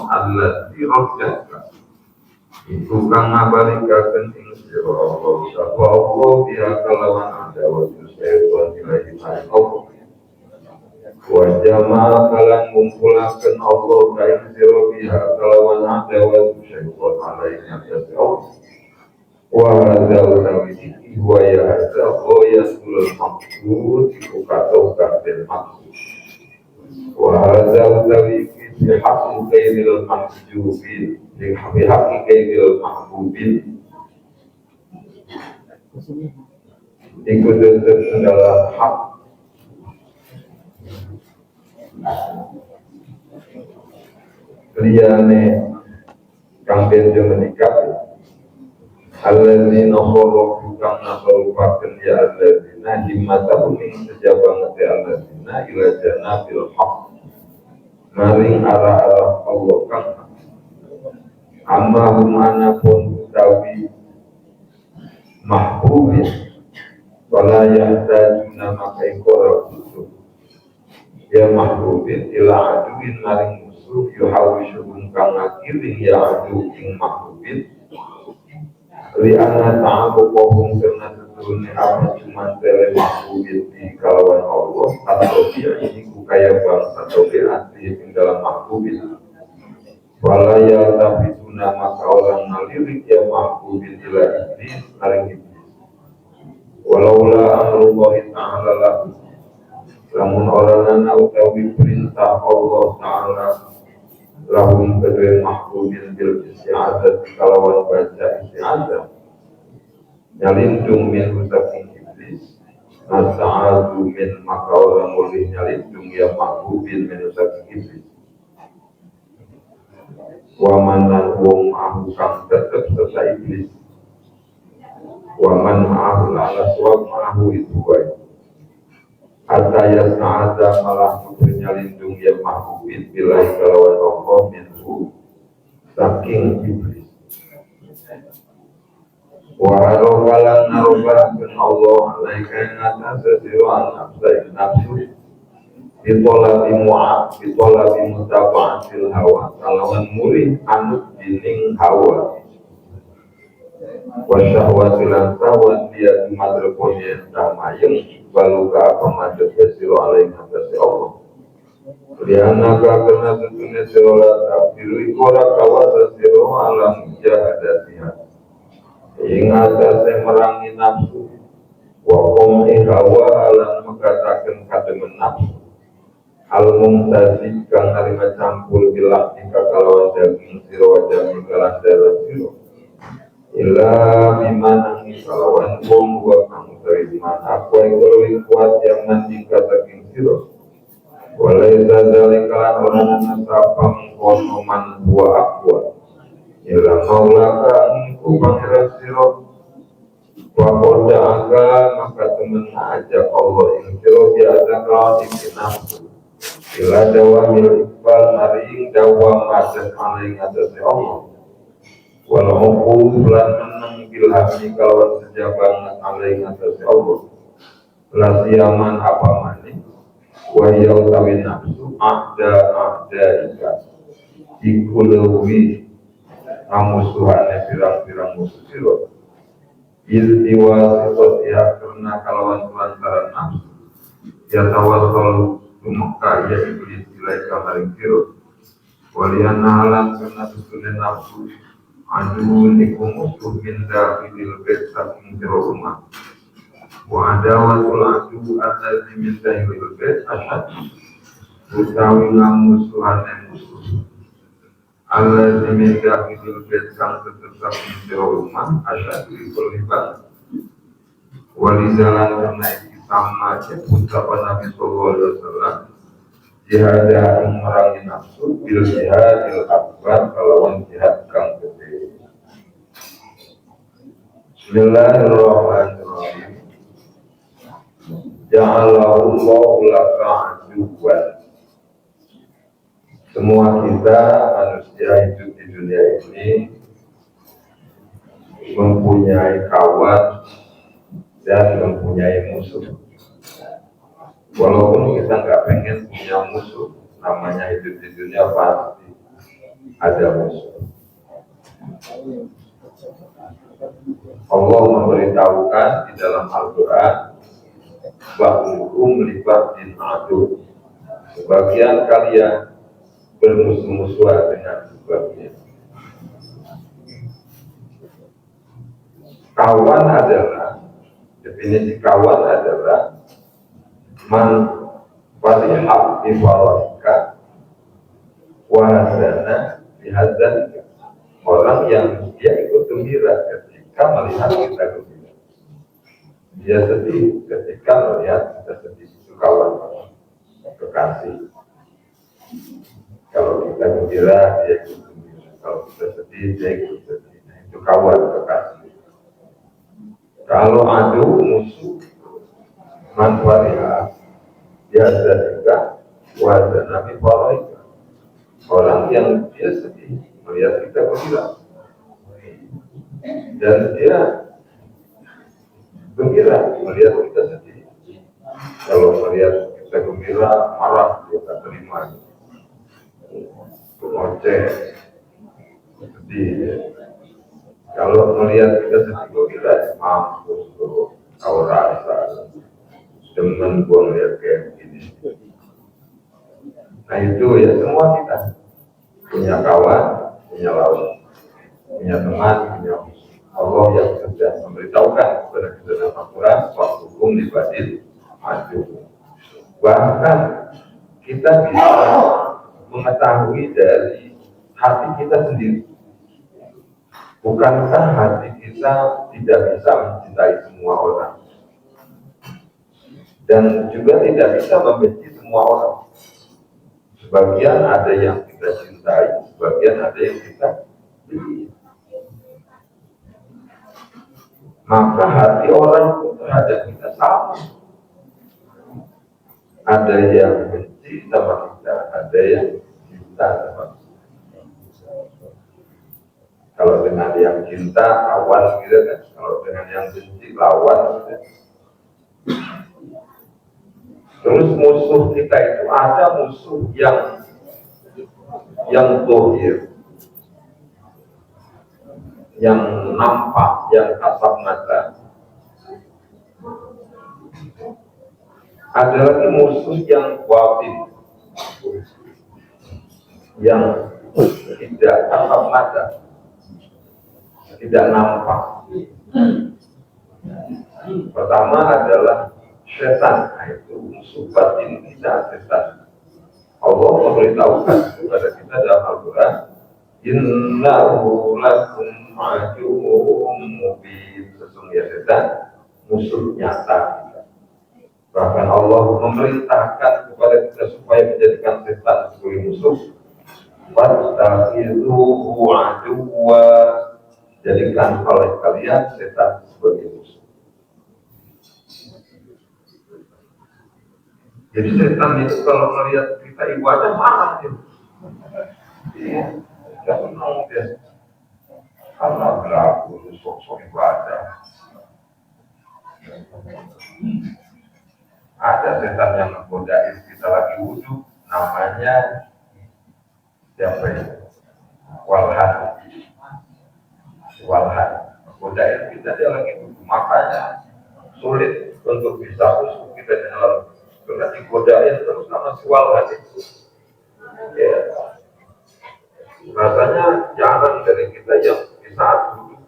allati rohdaka iku kang ngabarikaken ing sira Allah sapa Allah biha kalawan adawa syaitan ilahi maring Allah wa jama'a kalan ngumpulaken Allah kain sira biha kalawan adawa syaitan alaihi atas Allah wa hadzal tawidi wa ya hadzal yasul maqsud iku kato kabeh maksud wa hadzal tawidi bihaqqi kaidil mahjubin bihaqqi kaidil mahbubin iku tetep dalam hak liyane kang beda menikah alladzina kharafu kang nasarupaken ya alladzina himmatahum ing sejabanget ya alladzina ila janabil haq maring arah-arah Allah kang amma humana pun utawi mahbubin wala yahtajuna maka ikora butuh ya mahbubin ila aduin maring musuh yuhawishuhum kang ngakiling ya adu ing mahbubin li anna ta'abu kohum karena seturunnya apa cuman tele mahbubin di kalawan Allah atau dia ini kukaya bangsa atau asli di dalam mahbubin walaya tapi tuna maka orang nalirik ya mahbubin ila iblis maring iblis walaula amrullahi ta'ala lahu lamun orangana utawi perintah Allah ta'ala lahum kedua mahbubin bil isti'adat kalawan baca isti'adat nyalindung min usaking iblis nasa'adu min maka orang boleh nyalindung ya mahbubin min usaking iblis waman lan wong ma'ahu kang tetep sesa iblis waman ma'ahu lalas wa ma'ahu itu wae ataya sa'ada malah punya lindung ya mahbubin bilai kalawan Allah minhu saking iblis wa harokalan narobahaken Allah alaika yang atas sesiruan nafsu ditolak mutaba'atil hawa kalawan murid anut dining hawa wa syahwatilan sawat dia madreponya tamayeng baluka apa madet sesiro alaih ngatasi Allah liana kakena tentunya sirola biru ikora kawasa siro alam jahadatiha ingatase merangi nafsu wakomi hawa alam mengatakan kademen nafsu al-mumtazid kang harima campur bilak jika kalawan daging siro wajah mikalan darah siro illa bimana kalawan wong wa kang teriman aku yang lebih kuat yang mandingka saking siro walai zadali kalan orang nasabang kono man buah akwa illa maulaka engkau pangeran siro wakoda aga maka temen ajak Allah yang siro biasa kalawan ikin nafsu illa dawamil iqbal maring dawam masyad alaih ngatasi Allah walau bulan menang bilhami kalawan sejabangan alaih ngatasi Allah lasiaman apa mani wahiyau tawin nafsu ada ika ikulewi amusuhane pirang-pirang musuh siro iltiwa sifat ya karena kalawan kelantaran nafsu ya tawasol Mekah ya iblis ilai kamaring siro waliana alam karena susunan nafsu aduh niku musuh minda fidil bait saking jero rumah wa adawatul adu allazi minda fidil bait asad utawi ngamusuhan musuh allazi minda fidil bait kang tetep saking jero rumah asad dikulibat walizalan karena sama ucapan Nabi sallallahu alaihi wasallam jihad yang merangi nafsu bil jihadil akbar kalawan jihad kang gede. Bismillahirrahmanirrahim. Ja'alallahu laka aduwan. Semua kita manusia hidup di dunia ini mempunyai kawan dan mempunyai musuh. Walaupun kita nggak pengen punya musuh, namanya hidup di dunia pasti ada musuh. Allah memberitahukan di dalam Al-Quran bahwa melibatin adu, sebagian kalian bermusuh-musuhan dengan sebagian. Kawan adalah, definisi kawan adalah man farihah bi farahika wa hazana bi hazalika, orang yang dia ikut gembira ketika melihat kita gembira, dia sedih ketika melihat kita sedih. Itu kawan, kekasih. Kalau kita gembira dia ikut gembira, kalau kita sedih dia ikut sedih. Nah, itu kawan, kekasih. Kalau adu, musuh, manfaatnya biasa juga wajah Nabi Faroika, orang yang dia sedih melihat kita gembira, dan dia gembira melihat kita sedih. Kalau melihat kita gembira, marah, dia tak terima, ngoceh, sedih. Kalau melihat kita sedih gembira, mampus tuh, kau rasa demen gua melihat kayak gini. Nah itu ya, semua kita punya kawan, punya lawan, punya teman, punya musuh. Allah yang sudah memberitahukan kepada kita dalam Al-Quran, waktu hukum dibadil maju. Bahkan kita bisa mengetahui dari hati kita sendiri. Bukankah hati kita tidak bisa mencintai semua orang, dan juga tidak bisa membenci semua orang. Sebagian ada yang kita cintai, sebagian ada yang kita benci. Maka hati orang terhadap kita sama. Ada yang benci sama kita, ada yang cinta sama kita. Kalau dengan yang cinta kawan gitu kan, kalau dengan yang benci lawan gitu. Terus musuh kita itu ada musuh yang tohir, yang nampak, yang kasat mata. Ada lagi musuh yang batin, yang tidak kasat mata, tidak nampak. Pertama adalah setan, itu musuh batin kita, setan. Allah memberitahukan kepada kita dalam Al-Quran, innahu lakum aduwwum mubin, sesungguhnya setan musuh nyata kita. Bahkan Allah memerintahkan kepada kita supaya menjadikan setan sebagai musuh. Wattakhidhuhu aduwwa, jadikan oleh kalian setan sebagai musuh. Jadi setan itu kalau melihat kita ibadah marah dia. Iya, tidak senang dia. Karena berlaku sok-sok ibadah. Ada setan yang menggodain kita lagi wudhu, namanya siapa ya? Walhan. Menggodain kita dia lagi wudhu, makanya sulit untuk bisa khusyuk kita di dalam. Karena digodain terus sama si Walhan itu. Ya. Rasanya jarang dari kita yang di saat duduk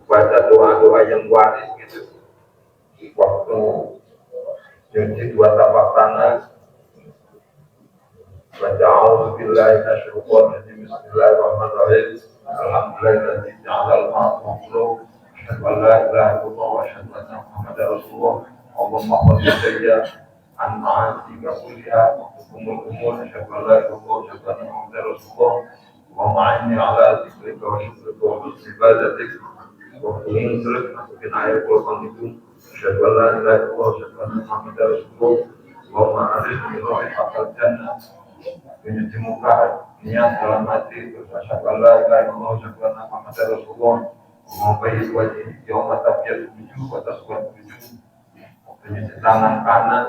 baca doa-doa yang waris gitu. Waktu cuci dua tapak tangan, baca auzubillahi minasyaitonir rajim, bismillahirrahmanirrahim, alhamdulillahi ja'alal ma'muru, asyhadu an la ilaha illallah wa asyhadu anna Muhammadar Rasulullah, Allahumma shalli an ma'asika kulliha umur asyhadu an la ilaha illallah wa asyhadu anna Muhammadar Rasulullah, Allahumma inni ala dzikrika wa syukrika wa husni ibadatik. Waktu ini sulit masukin air kulkan itu. Asyhadu an la ilaha illallah wa asyhadu anna Muhammadar Rasulullah. Allahumma arifni ra'ifatal jannah. Menyuci muka, niat dalam hati. Asyhadu an la ilaha illallah wa asyhadu anna Muhammadar Rasulullah. Allahumma bayyid wajhi yawma tabyaddu wujuh wa taswaddu wujuh. Menyuci tangan kanan.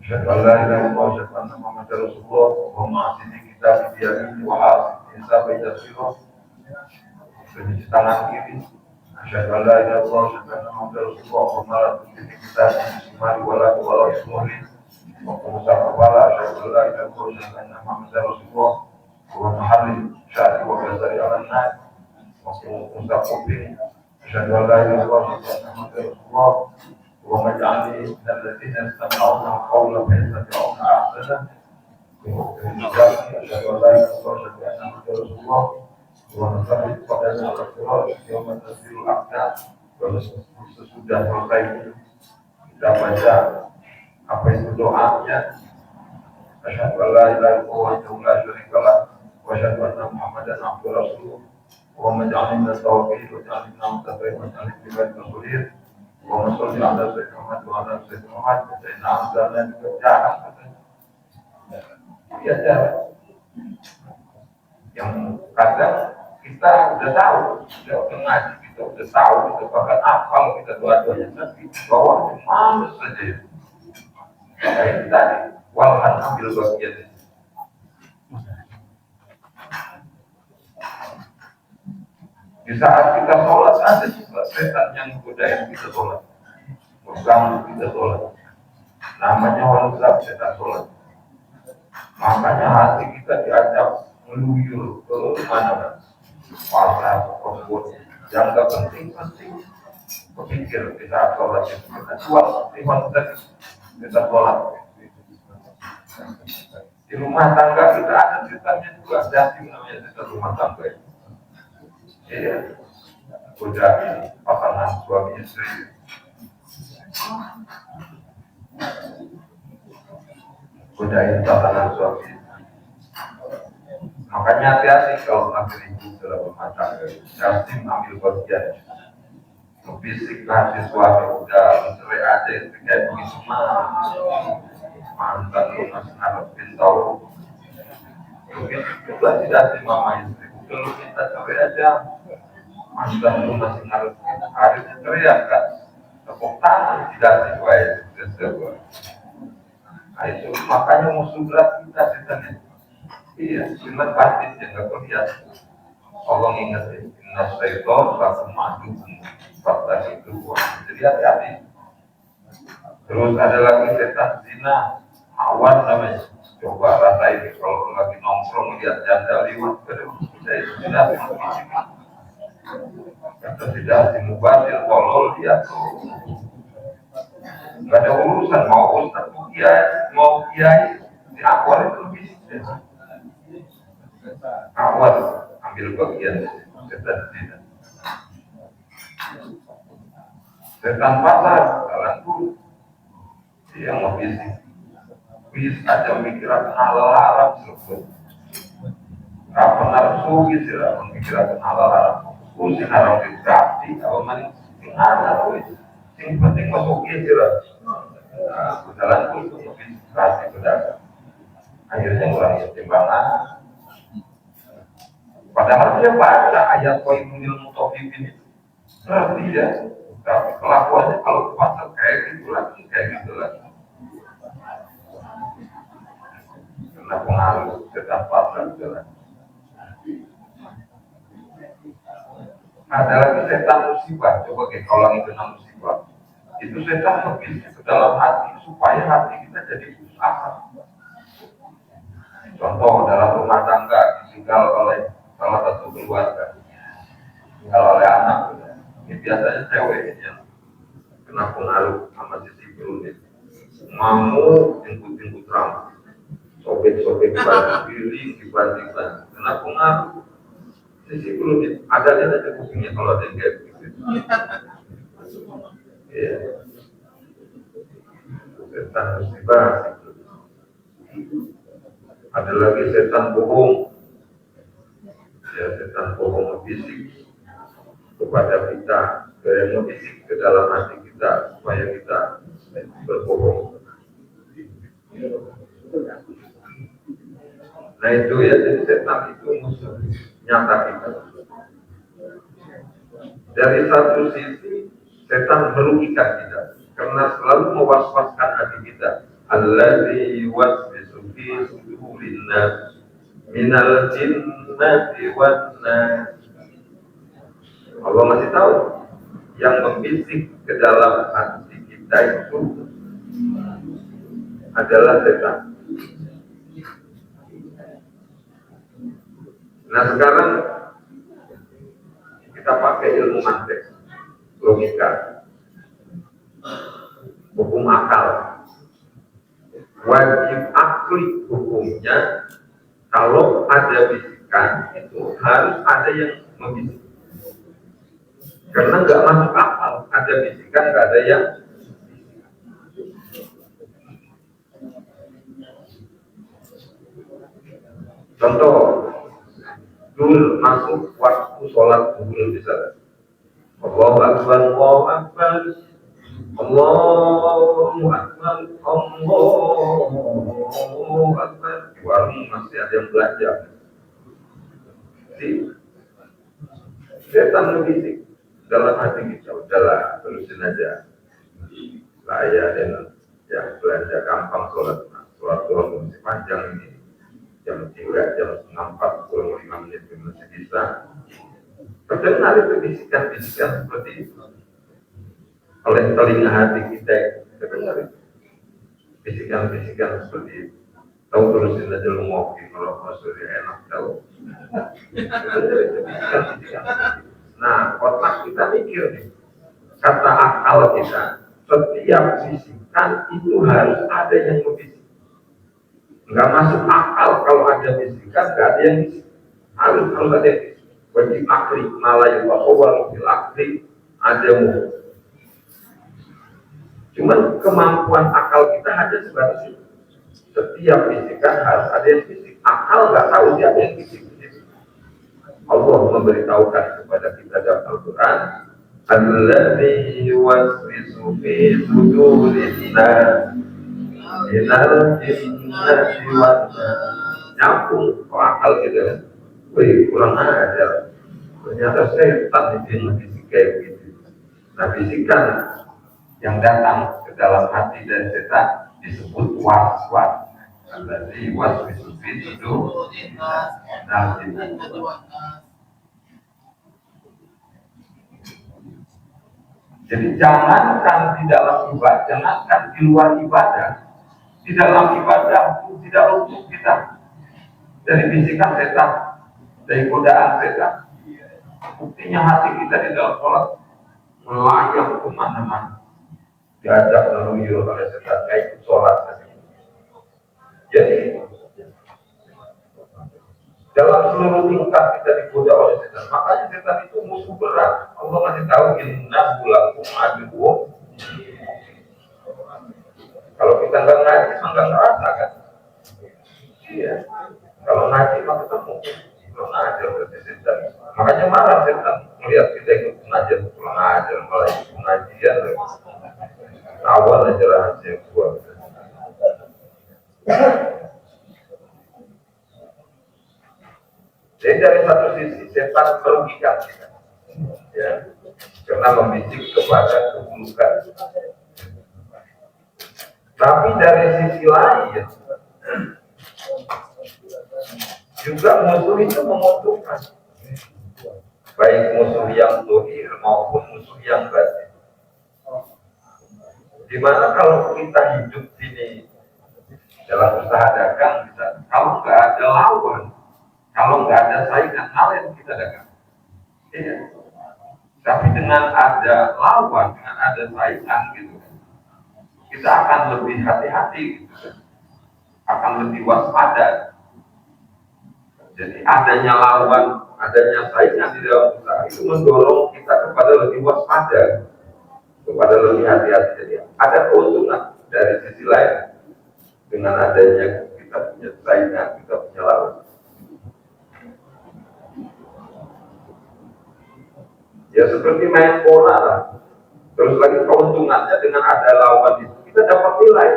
Asyhadu an la ilaha illallah wa asyhadu anna Muhammadar Rasulullah. Allahumma asini kita biyamini wa asini Isa baca siro di tangan kiri. Asyhadu an la ilaha illallah wa asyhadu anna Muhammadar Rasulullah wa malah titik kita semari wala ismuli wa pengusaha kepala asyhadu an la ilaha illallah wa asyhadu anna Muhammadar Rasulullah wa mahalli syari wa bazari al-nas wa pengusaha kuping asyhadu an la ilaha illallah wa asyhadu anna Muhammadar Rasulullah wa maj'alni minal ladzina yastami'una al-qawla fa yattabi'una ahsana. Asyhadu an la ilaha illallah wa asyhadu anna Muhammadar Rasulullah wa nasabit pada al-akhirah yang menasirul akad. Kalau sesudah selesai kita baca apa itu doanya, asyhadu an la ilaha illallah wa la syarika lah wa asyhadu anna Muhammadan abduhu wa rasuluh wa maj'alni minat tawfiq wa ja'alni minal muttaqin wa ja'alni min al-muqsitin wa sholli ala sayyidina Muhammad wa ala sayyidina Muhammad wa inna anzalna kerjaan biasa yang kadang kita udah tahu, udah ngaji, kita udah tahu, kita bahkan hafal, kita doa-doanya, tapi bahwa males saja. Kayak tadi, walahan ambil bagian. Di saat kita sholat ada juga setan yang menggodain kita sholat, mengganggu kita sholat. Namanya walzab setan sholat. Makanya hati kita diajak meluyur ke mana-mana. Pasal tersebut yang gak penting-penting berpikir di saat sholat itu kita jual kita sholat di rumah tangga kita ada ceritanya juga jasing namanya cerita rumah tangga itu udah pasangan suami istri godain pasangan suami. Makanya hati-hati kalau ambil ibu dalam rumah tangga, jasing ambil bagian. Fisik hati suami udah mencerai aja itu kayak begitu mah. Mantan lu masih ngarepin tau. Mungkin juga tidak sih mama istri. Kalau kita cerai aja, mantan lu masih ngarepin. Hari cerai ya kan? Tepuk tangan tidak sih baik. Nah itu makanya musuh berat kita setannya. Iya, cuma batin yang gak kelihatan. Allah ingetin, inna syaitan lakum adukum fattakhidhuhu aduwwan. Jadi hati-hati. Terus ada lagi setan zina, awan namanya. Coba rasain kalau lagi nongkrong lihat janda lewat terus saya sudah kata tidak dimubadir tolol dia tuh. Gak ada urusan mau ustaz mau kiai di awal itu bisa. Awal ambil bagian setan zina. Setan pasar jalan dulu yang membisik bisa aja memikirkan halal haram sebut apa nafsu gitu lah memikirkan halal haram usin haram dikasih kalau mana ada yang penting masuk gitu lah jalan dulu membisik kasih pedagang akhirnya ngurangi timbangan. Padahal dia baca ayat Qaimul Mutafifin itu berarti ya, tapi kelakuannya kalau pasal kayak gitu lagi. Karena pengaruh sedang pasal jalan. Ada lagi setan musibah, coba kita ulangi dengan musibah. Itu setan lebih ke dalam hati supaya hati kita jadi putus asa. Contoh dalam rumah tangga ditinggal oleh salah satu keluarga, kalau oleh anak, ini biasanya cewek yang kena pengaruh sama sisi berunit, mau jemput rambut, sobek baju pilih dibandingkan, kena pengaruh sisi berunit, ada aja kupingnya kalau ada yang kayak begitu. Ya, setan musibah. Ada lagi setan bohong. Ya, setan bohong fisik kepada kita, yang fisik ke dalam hati kita supaya kita berbohong. Nah itu ya, jadi setan itu musuh nyata kita. Dari satu sisi setan merugikan kita karena selalu mewaswaskan hati kita. Allazi yuwaswisu fi sudurin nas minal jinni jinnati wan nas. Allah masih tahu yang membisik ke dalam hati kita itu adalah setan. Nah sekarang kita pakai ilmu mantik, logika, hukum akal. Wajib akli hukumnya kalau ada bisikan itu harus ada yang membisik. Karena nggak masuk akal, ada bisikan nggak ada yang. Contoh, dulu masuk waktu sholat zuhur di sana. Allahu Akbar, Allahu Akbar, Allahu Akbar, Allahu Akbar. Di warung masih ada yang belajar. Setan berbisik dalam hati kita, udahlah terusin aja. Saya dan yang belanja gampang sholat zuhur masih panjang ini. Jam 3, jam 4, 45 menit masih bisa. Terdengar itu bisikan-bisikan seperti itu oleh telinga hati kita, terdengar itu bisikan-bisikan seperti itu. Tahu terusin aja lu ngopi kalau surya enak tahu. Bisikan-bisikan. Nah, otak kita mikir nih, kata akal kita, setiap bisikan itu harus ada yang membisik. Nggak masuk akal kalau ada bisikan, nggak ada yang bisik. Harus ada yang bisik. Wajib akli, malayu bahwa fil akli ada mu. Cuman kemampuan akal kita hanya sebatas itu. Setiap bisikan harus ada yang bisik. Akal nggak tahu siapa yang bisik. Allah memberitahukan kepada kita dalam Al-Quran, alladzi yuwaswisu fi sudurin nas minal jinnati wan nas. Nyambung ke akal kita kan. Wih, kurang ajar. Ternyata setan itu yang bisik kayak gitu. Nah, bisikan yang datang ke dalam hati dari setan disebut waswas. Alladzi yuwaswisu fi sudurin nas minal jinnati wan nas. Jadi jangankan di dalam ibadah, jangankan di luar ibadah, di dalam ibadah pun tidak luput kita dari bisikan setan, dari godaan setan. Buktinya hati kita di dalam sholat melayang kemana-mana, diajak lalu oleh setan, kayak sholat. Jadi dalam seluruh tingkat kita digoda oleh setan. Makanya setan itu musuh berat. Allah masih tahu inna lakum aduwwum. Kalau kita nggak ngaji, nggak ngerasa kan? Iya. Kalau ngaji mah ketemu. Kalau ngaji berarti setan. Makanya marah setan melihat kita ikut pengajian, pulang ajar, malah ikut pengajian. Awal aja rahasia gua. Jadi dari satu sisi setan merugikan kita, ya, karena membisik kepada keburukan. Tapi dari sisi lain juga musuh itu menguntungkan, baik musuh yang zahir maupun musuh yang batin. Dimana kalau kita hidup ini dalam usaha dagang, bisa kalau nggak ada lawan, kalau nggak ada saingan, kalian kita dagang. Iya. Tapi dengan ada lawan, dengan ada saingan gitu, kita akan lebih hati-hati, gitu. Akan lebih waspada. Jadi adanya lawan, adanya saingan di dalam usaha itu mendorong kita kepada lebih waspada, kepada lebih hati-hati. Jadi ada keuntungan dari sisi lain dengan adanya kita punya saingan, kita punya lawan. Ya seperti main bola lah. Terus lagi keuntungannya dengan ada lawan itu kita dapat nilai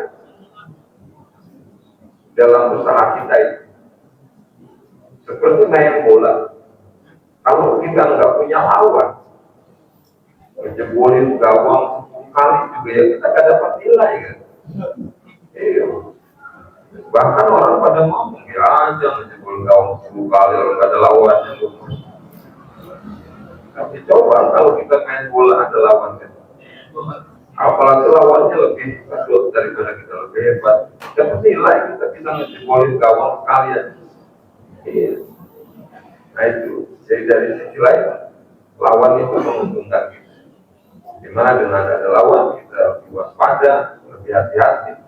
dalam usaha kita itu. Seperti main bola. Kalau kita nggak punya lawan, ngejebolin gawang 10 kali juga ya kita nggak dapat nilai kan. Iya. Bahkan orang pada ngomong, ya jangan jebol gawang 10 kali orang gak ada lawannya. Tapi coba kalau kita main bola ada lawannya, apalagi lawannya lebih kedut daripada kita lebih hebat, dapat nilai kita bisa ngejebolin gawang kalian. Iya. Nah itu, jadi dari sisi lain lawan itu menguntungkan kita. Dimana dengan ada lawan kita lebih waspada, lebih hati-hati.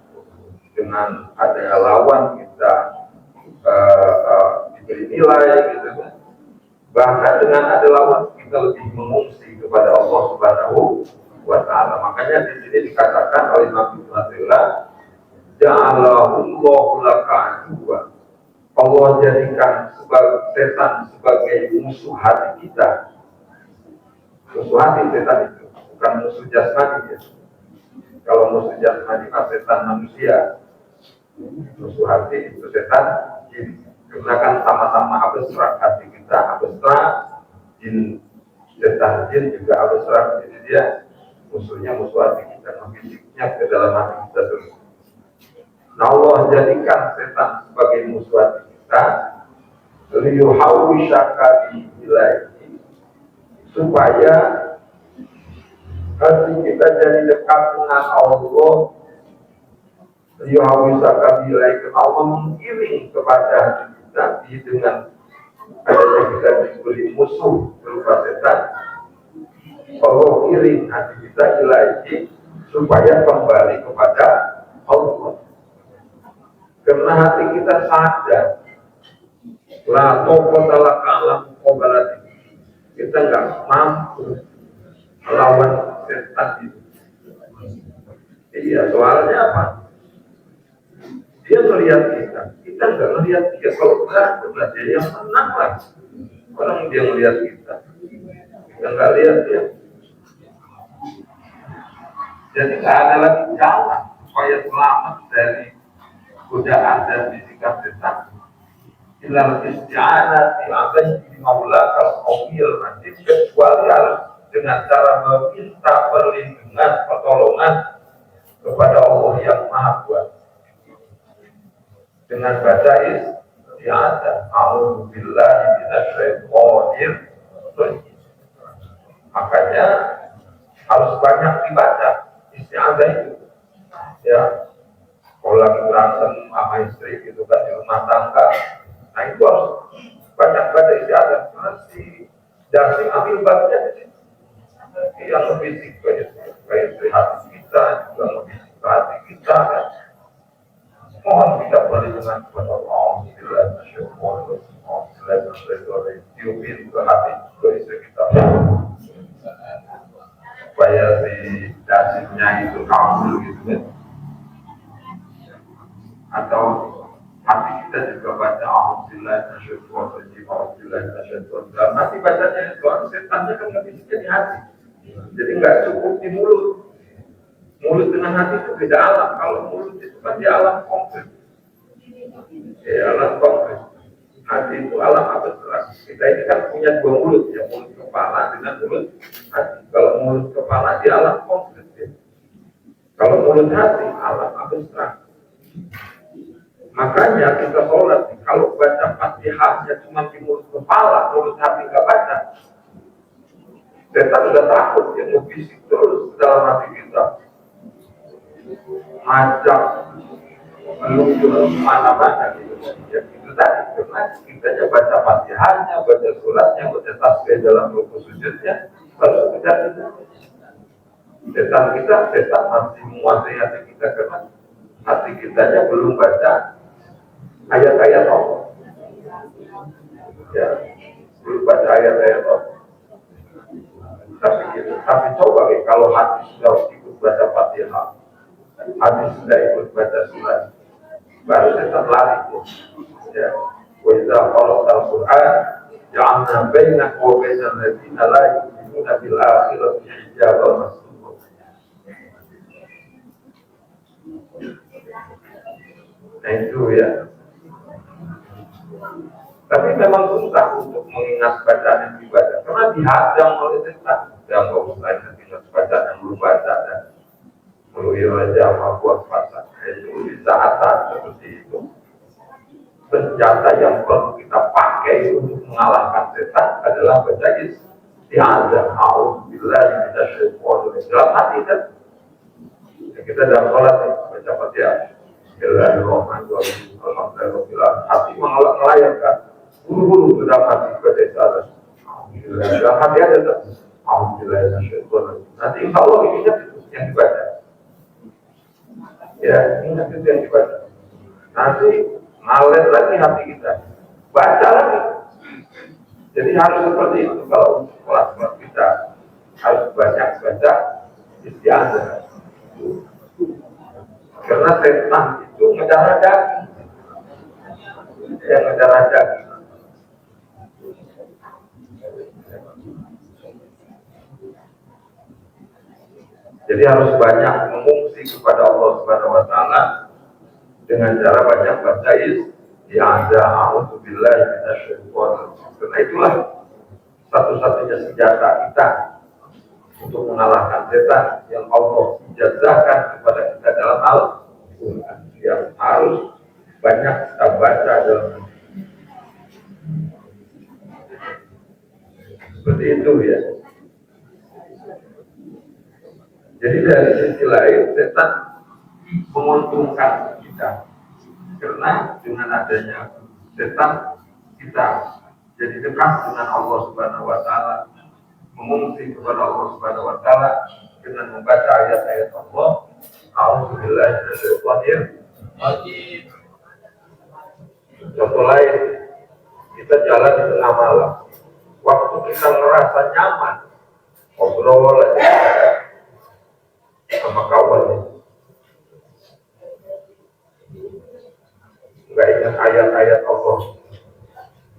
Dengan adanya lawan kita diberi nilai gitu kan. Bahkan dengan ada lawan kita lebih mengungsi kepada Allah Subhanahu wa Ta'ala. Makanya di sini dikatakan oleh Nabi Muhammad, Ja'alahullahu laka aduwa. Allah jadikan sebagai setan sebagai musuh hati kita. Musuh hati setan itu bukan musuh jasmani ya. Kalau musuh jasmani setan manusia, musuh hati itu setan jin. Karena kan sama-sama abstrak, hati kita abstrak, jin setan jin juga abstrak. Jadi dia musuhnya musuh hati kita, membisiknya ke dalam hati kita terus. Nah Allah jadikan setan sebagai musuh hati kita, liyuhawishaka bihi, supaya hati kita jadi dekat dengan Allah. Liyuhawishaka bihi, karena Allah mengiring kepada hati kita dengan adanya kita diberi musuh berupa setan. Allah iring hati kita ilahi supaya kembali kepada Allah. Karena hati kita sadar, la taqata laka ala muqabalati, kita nggak mampu melawan setan itu. Iya, soalnya apa? Dia melihat kita nggak melihat dia. Kalau benar dia yang menang lah. Orang dia melihat kita nggak lihat dia. Jadi nggak ada lagi jalan supaya selamat dari godaan dan bisikan setan. Ilal isti'anati alaihi maula al-qawiyil aziz, kecuali dengan cara meminta perlindungan, pertolongan kepada Allah yang Maha Kuasa. Dengan baca isti'anah, a'udzu billahi minasyaitonir rajim. Makanya harus banyak dibaca isti'anah itu. Ya, kalau lagi berantem sama istri gitu kan di rumah tangga, nah itu harus banyak baca isti'anah. Karena si Dasim ambil baca di sini. Yang membisik ke istri hati kita, juga membisik ke hati kita kan. Mohon kita perlindungan kepada Allah. Bismillah, masyaallah, Bismillah, tiupin ke hati ke istri kita. Supaya si Dasimnya itu kabul gitu kan. Atau hati kita juga baca Alhamdulillah nasyaiton rajim, Alhamdulillah nasyaiton. Dalam hati bacanya itu setannya kan nggak bisa di hati. Jadi nggak cukup di mulut. Mulut dengan hati itu beda alam. Kalau mulut itu kan di alam konkret. Alam konkret. Hati itu alam abstrak. Kita ini kan punya dua mulut ya, mulut kepala dengan mulut hati. Kalau mulut kepala di alam konkret ya. Kalau mulut hati alam abstrak. Makanya kita sholat, kalau baca Fatihahnya cuma di mulut kepala, mulut hati nggak baca, setan udah takut, dia mau bisik terus dalam hati kita, ajak menuju mana-mana gitu. Ya itu tadi, karena kita baca Fatihahnya, baca suratnya, baca tasbih dalam rukuk sujudnya, lalu kita setan masih menguasai hati kita karena hati kitanya belum baca ayat-ayat Allah. Ya, belum baca ayat-ayat Allah. Tapi coba kalau hati sudah ikut baca Fatihah, hati sudah ikut baca surat, baru setan lari tuh. Ya, wa idza qara'ta al-Qur'an ja'alna bainaka wa bainal ladzina la yu'minuna bil akhirati hijaban mastura. Nah itu ya. Tapi memang susah untuk mengingat bacaan yang dibaca karena dihadang oleh setan. Yang nggak usah ingat bacaan yang belum baca dan melalui raja sama buat pasang itu di saat seperti itu. yang perlu kita pakai untuk mengalahkan setan adalah baca isti'adzah. A'udzubillahi minasyaitonir rajim. Dalam hati kan? Ya, kita dalam sholat nih, baca Fatihah. Bismillahirrahmanirrahim. Alhamdulillah. Hati melayang kan? Buru-buru sudah hati baca isti'adzah. Alhamdulillah. Dalam hati ada kan? Alhamdulillah minasyaitonir rajim. Nanti insya Allah ini yang dibaca. Ya, ingat itu yang dibaca. Nanti ngalir lagi hati kita, baca lagi. Jadi harus seperti itu kalau kelas-kelas kita harus banyak baca isti'adzah. Karena setan itu ngejar daging, yang ngejar daging. Jadi harus banyak mengungsi kepada Allah Subhanahu Wa Taala dengan cara banyak baca isti'adzah. A'udzubillahi minasyaitonir rajim. Karena itulah satu-satunya senjata kita untuk mengalahkan setan yang Allah ijazahkan kepada kita dalam Al-Quran, yang harus banyak kita baca dalam seperti itu ya. Jadi dari sisi lain setan menguntungkan kita karena dengan adanya setan kita jadi dekat dengan Allah Subhanahu Wa Taala, mengungsi kepada Allah Subhanahu Wa Taala dengan membaca ayat-ayat Allah. Alhamdulillah. Contoh lain, kita jalan di tengah malam, waktu kita merasa nyaman ngobrol sama kawannya, nggak ingat ayat-ayat Allah.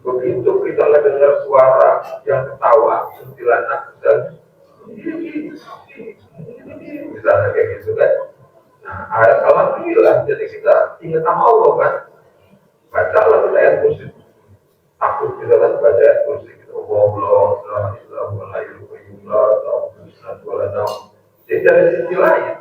Begitu kita lagi dengar suara yang ketawa, kuntilanak dan misalnya kayak gitu kan. Nah, alhamdulillah, jadi kita ingat sama Allah kan. Bacalah kita ayat kursi. Takut kita kan baca ayat kursi. Allah, la ilaha illallah, la ilaha illallah. Jadi dari sisi lain,